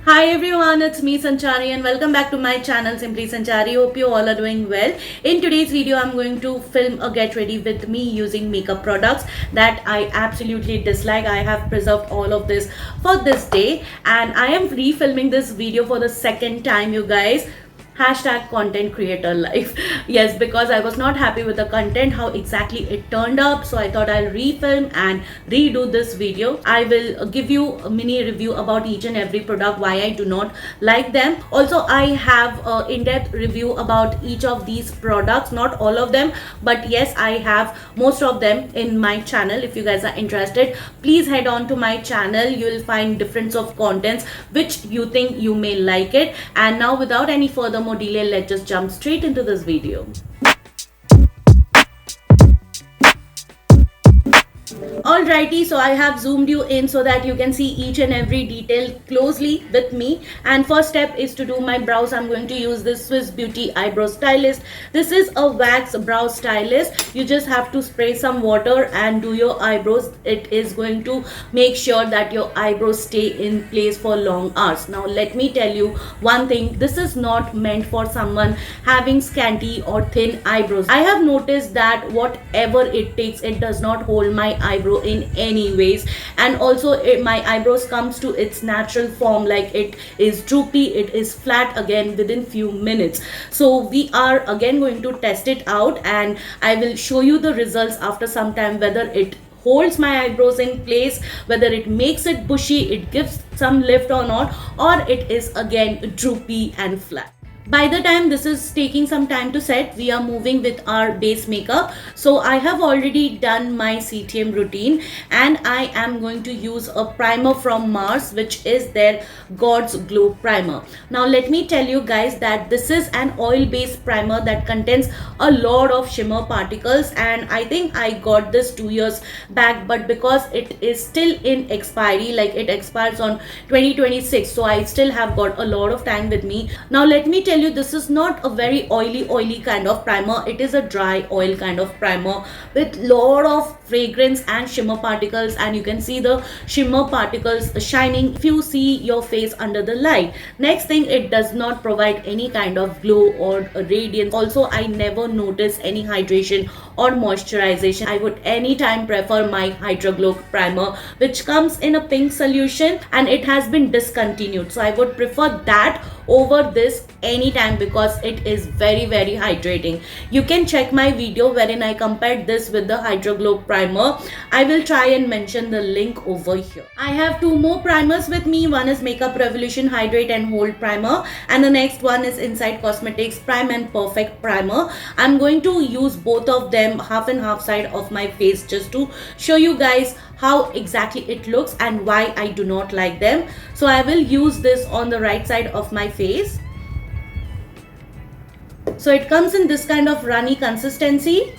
Hi everyone, it's me Sanchari and welcome back to my channel Simply Sanchari. Hope you all are doing well. In today's video, I'm going to film a get ready with me using makeup products that I absolutely dislike. I have preserved all of this for this day and I am refilming this video for the second time, you guys. Hashtag content creator life. Yes, because I was not happy with the content, how exactly it turned up. So I thought I'll refilm and redo this video. I will give you a mini review about each and every product, why I do not like them. Also, I have an in-depth review about each of these products, not all of them, but yes, I have most of them in my channel. If you guys are interested, please head on to my channel. You will find difference of contents which you think you may like it. And now, without any further more delay, let's just jump straight into this video. Alrighty, so I have zoomed you in so that you can see each and every detail closely with me. And first step is to do my brows. I'm going to use this Swiss Beauty Eyebrow Stylist. This is a wax brow stylist. You just have to spray some water and do your eyebrows. It is going to make sure that your eyebrows stay in place for long hours. Now let me tell you one thing. This is not meant for someone having scanty or thin eyebrows. I have noticed that whatever it takes, it does not hold my eyebrow in any ways, and also my eyebrows comes to its natural form, like it is droopy, it is flat again within few minutes. So we are again going to test it out and I will show you the results after some time, whether it holds my eyebrows in place, whether it makes it bushy, it gives some lift or not, or it is again droopy and flat. By the time this is taking some time to set, we are moving with our base makeup. So I have already done my CTM routine and I am going to use a primer from Mars, which is their God's Glow primer. Now let me tell you guys that this is an oil based primer that contains a lot of shimmer particles, and I think I got this 2 years back, but because it is still in expiry, like it expires on 2026, so I still have got a lot of time with me. Now let me tell you, this is not a very oily kind of primer. It is a dry oil kind of primer with lot of fragrance and shimmer particles, and you can see the shimmer particles shining if you see your face under the light. Next thing, it does not provide any kind of glow or radiance. Also, I never notice any hydration or moisturization. I would anytime prefer my Hydra Glow primer, which comes in a pink solution and it has been discontinued, so I would prefer that over this anytime because it is very hydrating. You can check my video wherein I compared this with the Hydra Glow primer. I will try and mention the link over here. I have two more primers with me. One is Makeup Revolution Hydrate and Hold primer, and the next one is Inside Cosmetics Prime and Perfect primer. I'm going to use both of them half and half side of my face just to show you guys how exactly it looks and why I do not like them. So I will use this on the right side of my face. So it comes in this kind of runny consistency.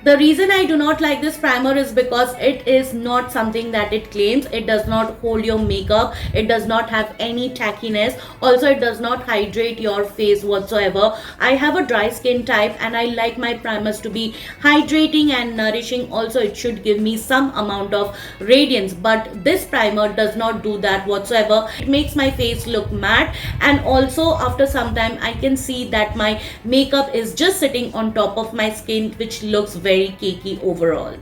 The reason I do not like this primer is because it is not something that it claims. It does not hold your makeup. It does not have any tackiness. Also, it does not hydrate your face whatsoever. I have a dry skin type and I like my primers to be hydrating and nourishing. Also, it should give me some amount of radiance, but this primer does not do that whatsoever. It makes my face look matte, and also after some time I can see that my makeup is just sitting on top of my skin, which looks very cakey overall.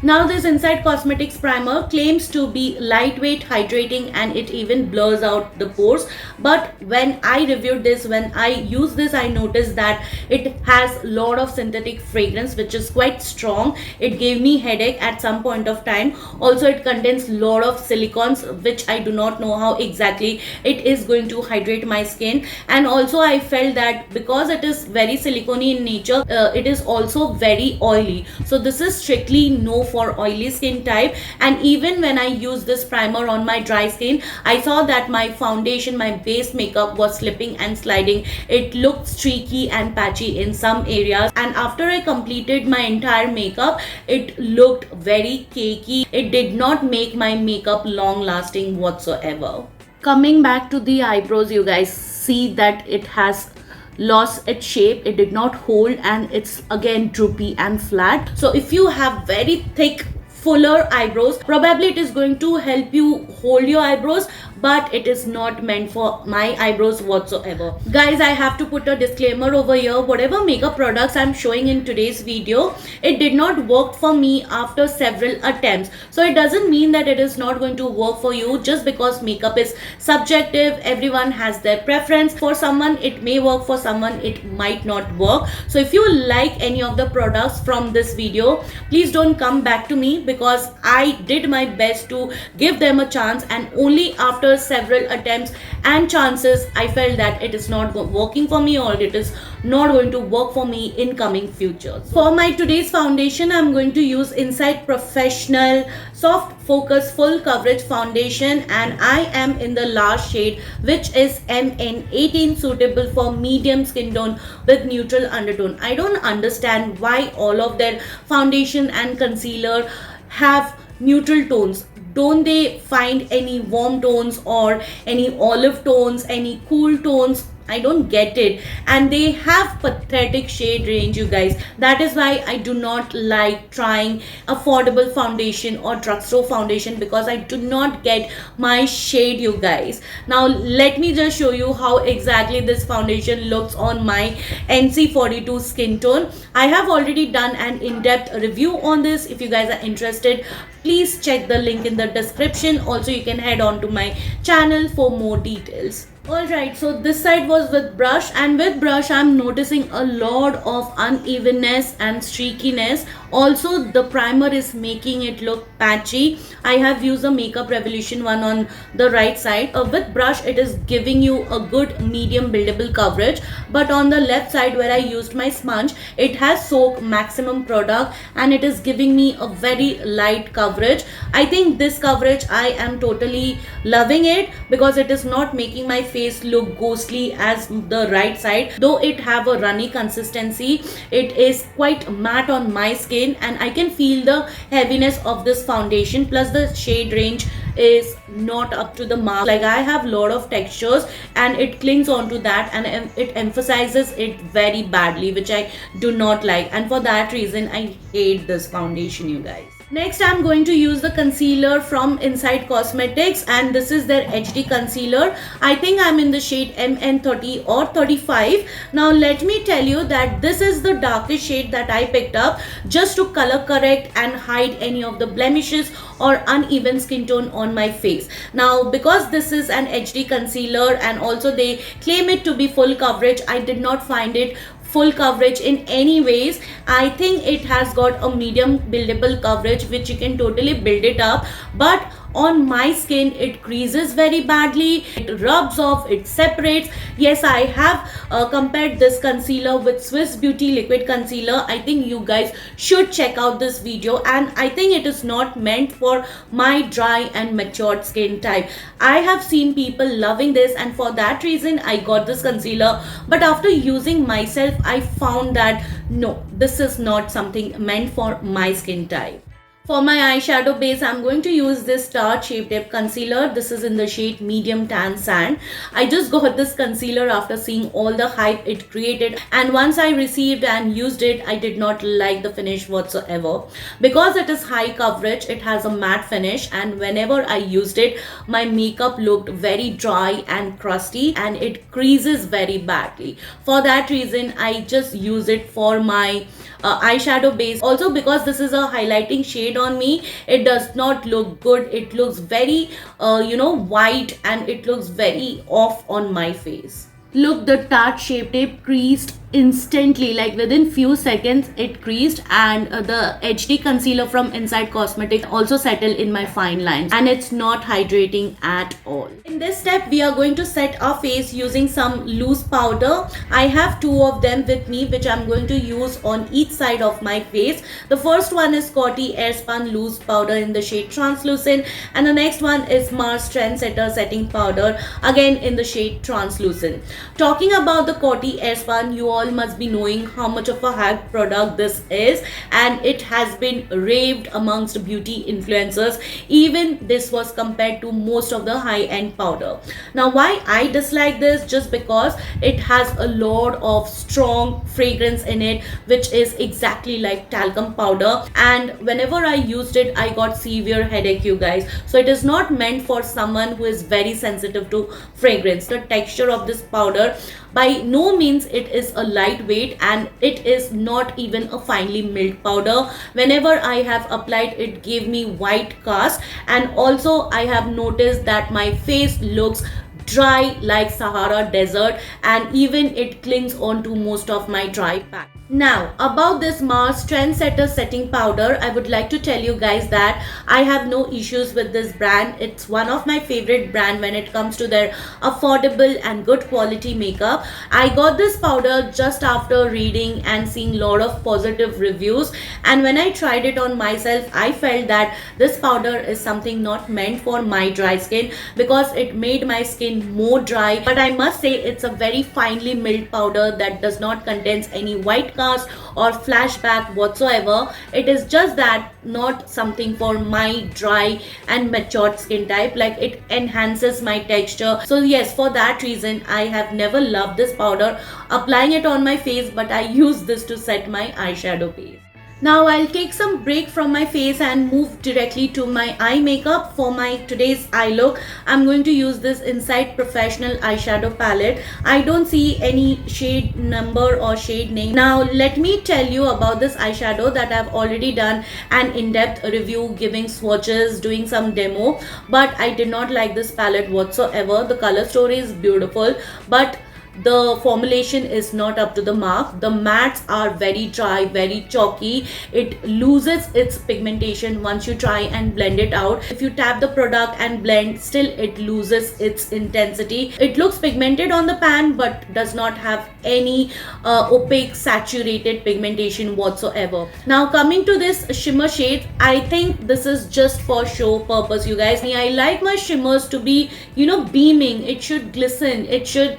Now this Inside Cosmetics primer claims to be lightweight, hydrating, and it even blurs out the pores. But when I reviewed this, when I used this, I noticed that it has a lot of synthetic fragrance which is quite strong. It gave me headache at some point of time. Also, it contains a lot of silicones which I do not know how exactly it is going to hydrate my skin. And also I felt that because it is very silicone in nature, it is also very oily. So this is strictly no for oily skin type. And even when I use this primer on my dry skin, I saw that my foundation, my base makeup was slipping and sliding. It looked streaky and patchy in some areas, and after I completed my entire makeup, it looked very cakey. It did not make my makeup long lasting whatsoever. Coming back to the eyebrows, you guys see that it has lost its shape. It did not hold and it's again droopy and flat. So if you have very thick fuller eyebrows, probably it is going to help you hold your eyebrows, but it is not meant for my eyebrows whatsoever. Guys, I have to put a disclaimer over here. Whatever makeup products I'm showing in today's video, it did not work for me after several attempts. So it doesn't mean that it is not going to work for you, just because makeup is subjective. Everyone has their preference. For someone it may work, for someone it might not work. So if you like any of the products from this video, please don't come back to me, because I did my best to give them a chance, and only after several attempts and chances I felt that it is not working for me, or it is not going to work for me in coming futures. For my today's foundation, I'm going to use Insight Professional Soft Focus Full Coverage Foundation, and I am in the last shade, which is MN18, suitable for medium skin tone with neutral undertone. I don't understand why all of their foundation and concealer have neutral tones. Don't they find any warm tones or any olive tones, any cool tones? I don't get it. And they have pathetic shade range, you guys. That is why I do not like trying affordable foundation or drugstore foundation, because I do not get my shade, you guys. Now let me just show you how exactly this foundation looks on my NC42 skin tone. I have already done an in-depth review on this. If you guys are interested, please check the link in the description. Also, you can head on to my channel for more details. Alright, so this side was with brush, and with brush I'm noticing a lot of unevenness and streakiness. Also, the primer is making it look patchy. I have used the Makeup Revolution one on the right side. With brush it is giving you a good medium buildable coverage, but on the left side where I used my sponge, it has soaked maximum product and it is giving me a very light coverage. I think this coverage I am totally loving it, because it is not making my face look ghostly as the right side. Though it have a runny consistency, it is quite matte on my skin, and I can feel the heaviness of this foundation, plus the shade range is not up to the mark. Like, I have lot of textures and it clings onto that, and it emphasizes it very badly, which I do not like, and for that reason I hate this foundation, you guys. Next, I'm going to use the concealer from Insight Cosmetics, and this is their HD concealer. I think I'm in the shade MN30 or 35. Now let me tell you that this is the darkest shade that I picked up, just to color correct and hide any of the blemishes or uneven skin tone on my face. Now, because this is an HD concealer and also they claim it to be full coverage, I did not find it full coverage in any ways. I think it has got a medium buildable coverage, which you can totally build it up, but on my skin it creases very badly, it rubs off, it separates. Yes, I have compared this concealer with Swiss Beauty liquid concealer. I think you guys should check out this video, and I think it is not meant for my dry and matured skin type. I have seen people loving this, and for that reason I got this concealer, but after using myself I found that no, this is not something meant for my skin type. For my eyeshadow base, I'm going to use this Tarte Shape Tape Concealer. This is in the shade Medium Tan Sand. I just got this concealer after seeing all the hype it created, and once I received and used it, I did not like the finish whatsoever. Because it is high coverage, it has a matte finish, and whenever I used it, my makeup looked very dry and crusty, and it creases very badly. For that reason, I just use it for my eyeshadow base. Also, because this is a highlighting shade on me, it does not look good. It looks very white, and it looks very off on my face. Look, the Tarte Shape Tape creased instantly, like within few seconds it creased, and the HD concealer from Insight Cosmetics also settled in my fine lines, and it's not hydrating at all. In this step, we are going to set our face using some loose powder. I have two of them with me, which I'm going to use on each side of my face. The first one is Coty Airspun Loose Powder in the shade Translucent, and the next one is Mars Trendsetter Setting Powder, again in the shade Translucent. Talking about the Coty S1, you all must be knowing how much of a hype product this is, and it has been raved amongst beauty influencers. Even this was compared to most of the high-end powder. Now, why I dislike this? Just because it has a lot of strong fragrance in it, which is exactly like talcum powder, and whenever I used it, I got severe headache, you guys. So it is not meant for someone who is very sensitive to fragrance. The texture of this powder, by no means it is a lightweight, and it is not even a finely milled powder. Whenever I have applied, it gave me white cast, and also I have noticed that my face looks dry like Sahara desert, and even it clings on to most of my dry patch. Now, about this Mars Trendsetter setting powder, I would like to tell you guys that I have no issues with this brand. It's one of my favorite brand when it comes to their affordable and good quality makeup. I got this powder just after reading and seeing a lot of positive reviews, and when I tried it on myself, I felt that this powder is something not meant for my dry skin, because it made my skin more dry. But I must say, it's a very finely milled powder that does not contain any white cast or flashback whatsoever. It is just that not something for my dry and matured skin type. Like, it enhances my texture. So yes, for that reason I have never loved this powder applying it on my face, but I use this to set my eyeshadow base. Now I'll take some break from my face and move directly to my eye makeup. For my today's eye look, I'm going to use this Insight Professional eyeshadow palette. I don't see any shade number or shade name. Now let me tell you about this eyeshadow that I've already done an in-depth review, giving swatches, doing some demo, but I did not like this palette whatsoever. The color story is beautiful, but the formulation is not up to the mark. The mattes are very dry, very chalky. It loses its pigmentation once you try and blend it out. If you tap the product and blend, still it loses its intensity. It looks pigmented on the pan, but does not have any opaque saturated pigmentation whatsoever. Now coming to this shimmer shade, I think this is just for show purpose, you guys. I like my shimmers to be, beaming. It should glisten, it should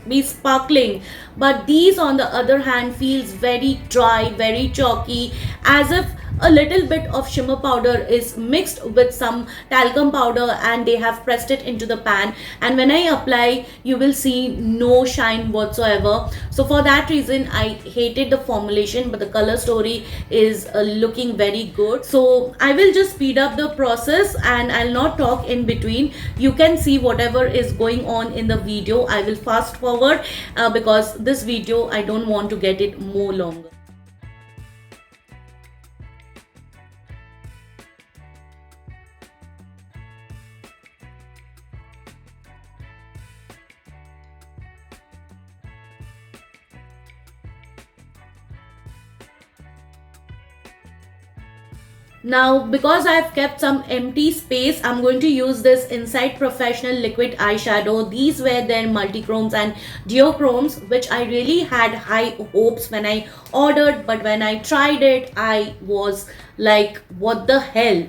be sparkling, but these on the other hand feels very dry, very chalky, as if a little bit of shimmer powder is mixed with some talcum powder and they have pressed it into the pan, and when I apply, you will see no shine whatsoever. So for that reason I hated the formulation, but the color story is looking very good. So I will just speed up the process and I'll not talk in between. You can see whatever is going on in the video. I will fast forward because this video I don't want to get it more longer. Now, because I've kept some empty space, I'm going to use this Insight Professional Liquid Eyeshadow. These were their multichromes and duochromes, which I really had high hopes when I ordered, but when I tried it, I was like, what the hell?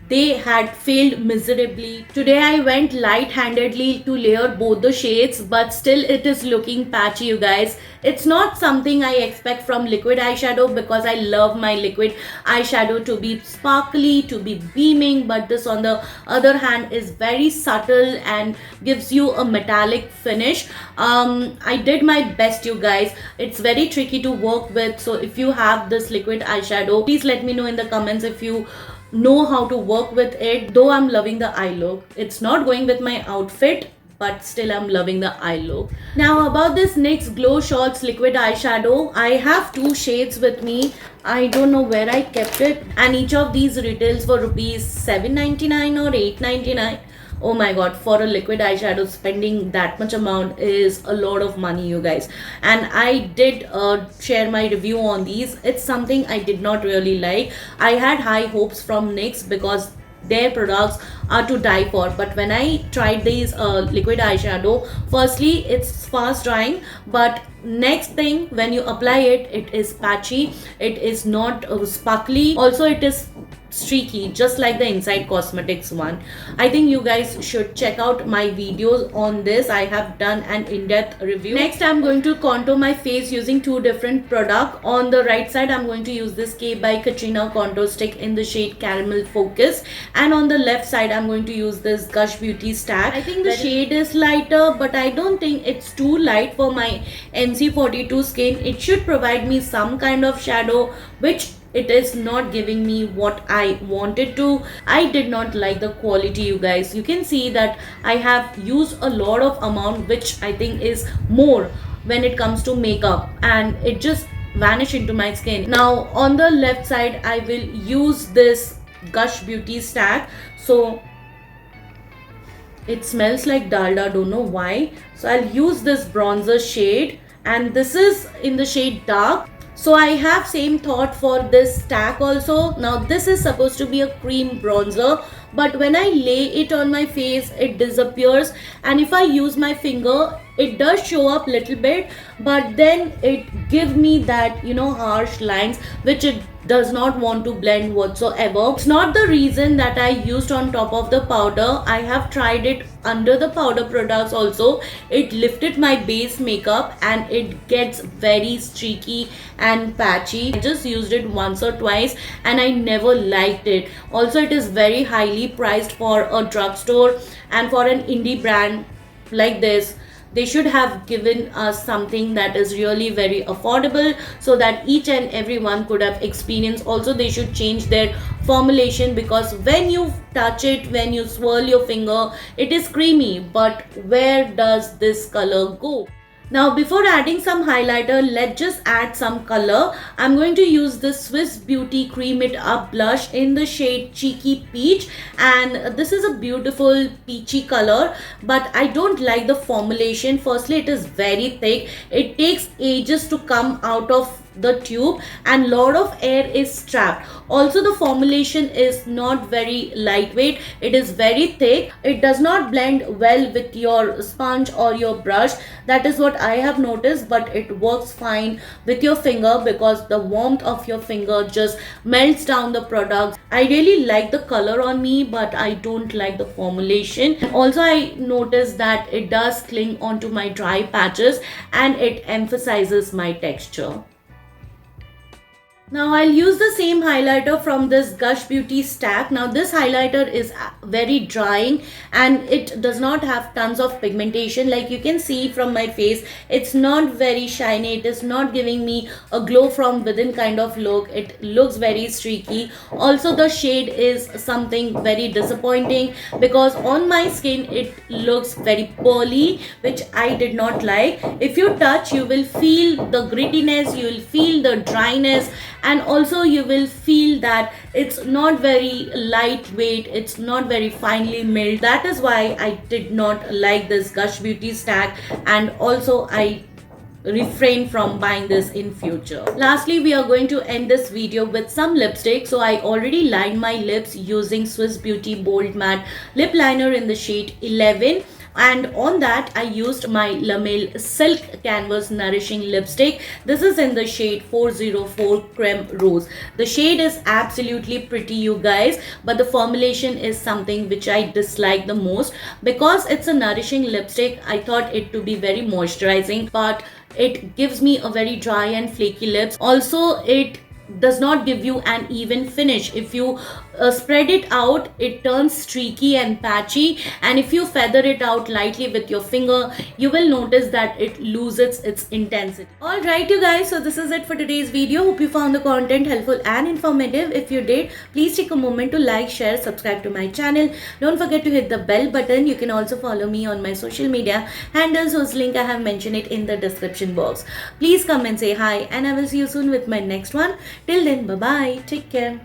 They had failed miserably. Today I went light-handedly to layer both the shades, but still it is looking patchy, you guys. It's not something I expect from liquid eyeshadow, because I love my liquid eyeshadow to be sparkly, to be beaming, but this on the other hand is very subtle and gives you a metallic finish. I did my best, you guys. It's very tricky to work with, so if you have this liquid eyeshadow, please let me know in the comments if you know how to work with it. Though I'm loving the eye look, it's not going with my outfit, but still I'm loving the eye look. Now about this NYX Glow Shots liquid eyeshadow, I have two shades with me. I don't know where I kept it, and each of these retails for rupees 7.99 or 8.99. Oh my god, for a liquid eyeshadow, spending that much amount is a lot of money, you guys. And I did share my review on these. It's something I did not really like. I had high hopes from NYX because their products are to die for, but when I tried these liquid eyeshadow, firstly it's fast drying, but next thing, when you apply it, it is patchy, it is not sparkly, also it is streaky, just like the Inside Cosmetics one. I think you guys should check out my videos on this. I have done an in-depth review. Next, I'm going to contour my face using two different products. On the right side, I'm going to use this K by Katrina contour stick in the shade Caramel Focus, and on the left side, I'm going to use this Gush Beauty stack. I think the shade is lighter, but I don't think it's too light for my NC42 skin. It should provide me some kind of shadow, which it is not giving me what I wanted to. I did not like the quality, you guys. You can see that I have used a lot of amount, which I think is more when it comes to makeup, and it just vanished into my skin. Now on the left side, I will use this Gush Beauty stack. So it smells like dalda, don't know why. So I'll use this bronzer shade, and this is in the shade dark. So I have same thought for this stack also. Now this is supposed to be a cream bronzer, but when I lay it on my face, it disappears, and if I use my finger, it does show up little bit, but then it gives me that, you know, harsh lines which it does not want to blend whatsoever. It's not the reason that I used on top of the powder. I have tried it under the powder products also. It lifted my base makeup and it gets very streaky and patchy. I just used it once or twice and I never liked it. Also, it is very highly priced for a drugstore, and for an indie brand like this, they should have given us something that is really very affordable so that each and everyone could have experience. Also, they should change their formulation, because when you touch it, when you swirl your finger, it is creamy, but where does this color go? Now before adding some highlighter, let's just add some color. I'm going to use the Swiss Beauty Cream It Up blush in the shade Cheeky Peach, and this is a beautiful peachy color, but I don't like the formulation. Firstly, it is very thick. It takes ages to come out of the tube and lot of air is trapped. Also, the formulation is not very lightweight. It is very thick. It does not blend well with your sponge or your brush. That is what I have noticed, but it works fine with your finger because the warmth of your finger just melts down the product. I really like the color on me, but I don't like the formulation. Also, I noticed that it does cling onto my dry patches and it emphasizes my texture. Now I'll use the same highlighter from this Gush Beauty stack. Now this highlighter is very drying and it does not have tons of pigmentation. Like you can see from my face, it's not very shiny. It is not giving me a glow from within kind of look. It looks very streaky. Also, the shade is something very disappointing because on my skin it looks very pearly, which I did not like. If you touch, you will feel the grittiness, you will feel the dryness, and also you will feel that it's not very lightweight, it's not very finely milled. That is why I did not like this Gush Beauty stack, and also I refrain from buying this in future. Lastly, we are going to end this video with some lipstick. So I already lined my lips using Swiss Beauty Bold Matte lip liner in the shade 11, and on that I used my La Mer Silk Canvas Nourishing Lipstick. This is in the shade 404 Creme Rose. The shade is absolutely pretty, you guys, but the formulation is something which I dislike the most. Because it's a nourishing lipstick, I thought it to be very moisturizing, but it gives me a very dry and flaky lips. Also, it does not give you an even finish. If you spread it out, it turns streaky and patchy, and if you feather it out lightly with your finger, you will notice that it loses its intensity. Alright you guys, so this is it for today's video. Hope you found the content helpful and informative. If you did, please take a moment to like, share, subscribe to my channel. Don't forget to hit the bell button. You can also follow me on my social media handles, whose link I have mentioned it in the description box. Please come and say hi, and I will see you soon with my next one. Till then, bye bye, take care.